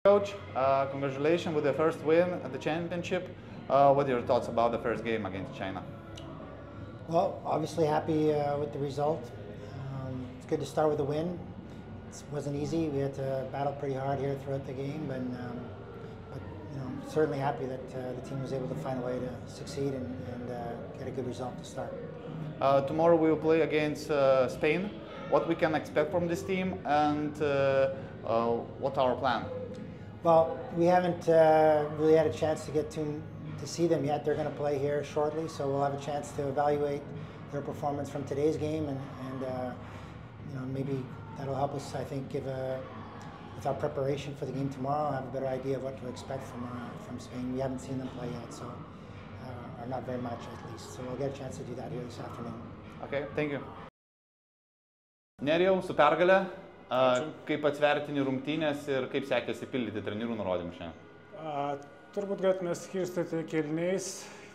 Coach, congratulations with the first win at the championship. What are your thoughts about the first game against China? Well, obviously happy with the result. It's good to start with a win. It wasn't easy. We had to battle pretty hard here throughout the game, but certainly happy that the team was able to find a way to succeed and get a good result to start. Tomorrow we will play against Spain. What we can expect from this team and what's our plan? Well, we haven't really had a chance to get to see them yet. They're going to play here shortly, so we'll have a chance to evaluate their performance from today's game, and maybe that'll help us, I think, with our preparation for the game tomorrow, have a better idea of what to expect from Spain. We haven't seen them play yet, so or not very much at least. So we'll get a chance to do that here this afternoon. Okay, thank you. Nerijau, su pergale, kaip atsvertini rungtynės ir kaip sekėsi pildyti trenerių nurodymus šiandien? Turbūt galėtume skirstyti kėliniais.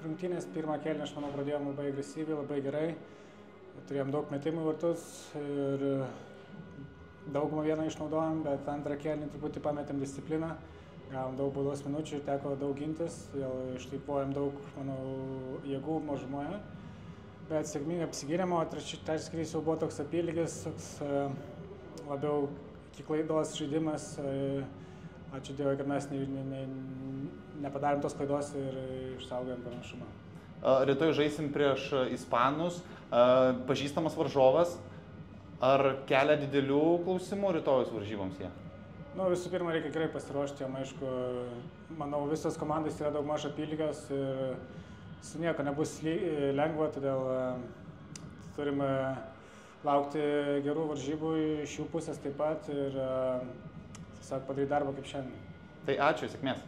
Rungtynės pirmą kėlinį, aš manau, pradėjome labai agresyviai, labai gerai. Turėjom daug metimų į vartus ir daugumą vieną išnaudojom, bet antrą kėlinį truputį pametėm discipliną. Gavom daug baudos minučių ir teko daug gintis, vėl ištaipojom daug, manau, jėgų mažumoje. Bet sėkmingai apsigyrėm, o trečias kėlinys jau buvo toks apylygis, toks labiau iki klaidos žaidimas. Ačiū Dievui, kad mes nepadarėm tos klaidos ir išsaugojom pranašumą. Rytoj žaisim prieš ispanus, pažįstamas varžovas. Ar kelia didelių klausimų rytojus varžyboms jie? Visų pirma, reikia gerai pasiruošti, aišku, manau, visos komandos yra daug maž apylygios ir su nieko nebus lengva, todėl turime laukti gerų varžybų iš jų pusės taip pat ir tiesiog padaryti darbą kaip šiandien. Tai ačiū, sėkmės.